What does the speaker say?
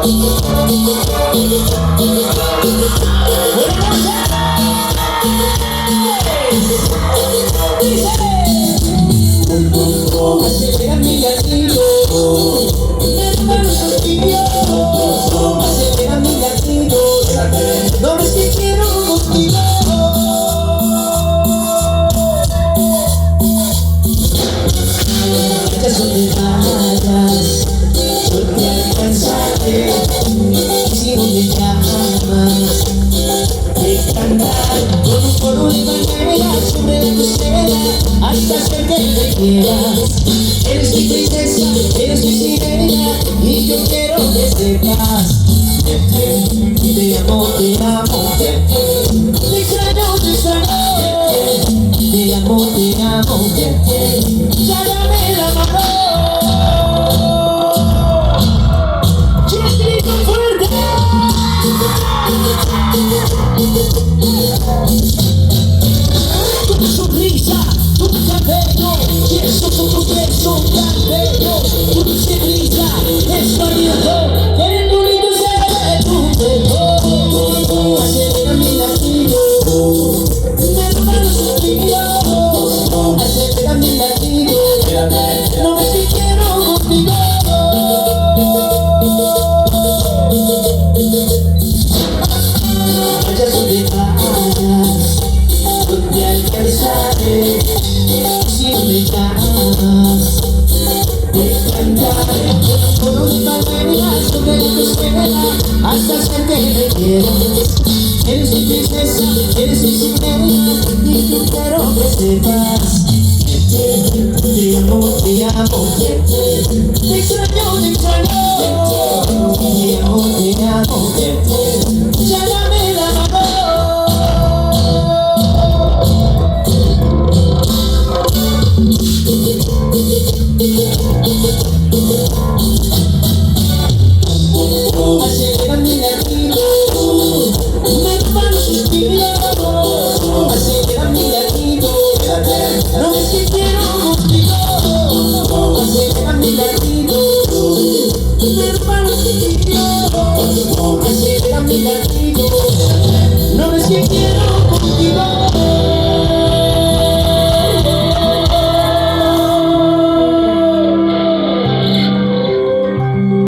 Acelera mi latido, me lo suspiro. Acelera mi latido, no ves que quiero contigo. Ya son de vayas, yo te alcanzaré. Y si no me llamas, de cantar con un coro de maneras sobre la costera hasta hacer que me quieras. Eres mi princesa, eres mi sirena y yo quiero que sepas te amo, te amo, te extraño, te extraño, te amo, te amo, ya dame la mano. Chesito fuerte. Tu sonrisa, tu cabello, y eso con tu beso tan bello. Tu dulce brisa, es variado, eres bonito ser tu pelo. Acelera mi latido, me toman los suspiros. Acelera mi latido, no ves que quiero contigo. Ya son de vayas, yo te alcanzaré. Si no me llamas, te cantaré con una maneras sobre la costera hasta hacer que me quieras. Eres mi princesa, eres mi sirena y yo quiero que sepas te amo, te amo, te extraño, te extraño, te amo, te amo, ya dame la mano. Acelera mi latido, me toman los suspiros. Acelera mi latido, no ves que quiero contigo. Acelera mi latido, me toman los suspiros. Acelera mi latido, no ves que quiero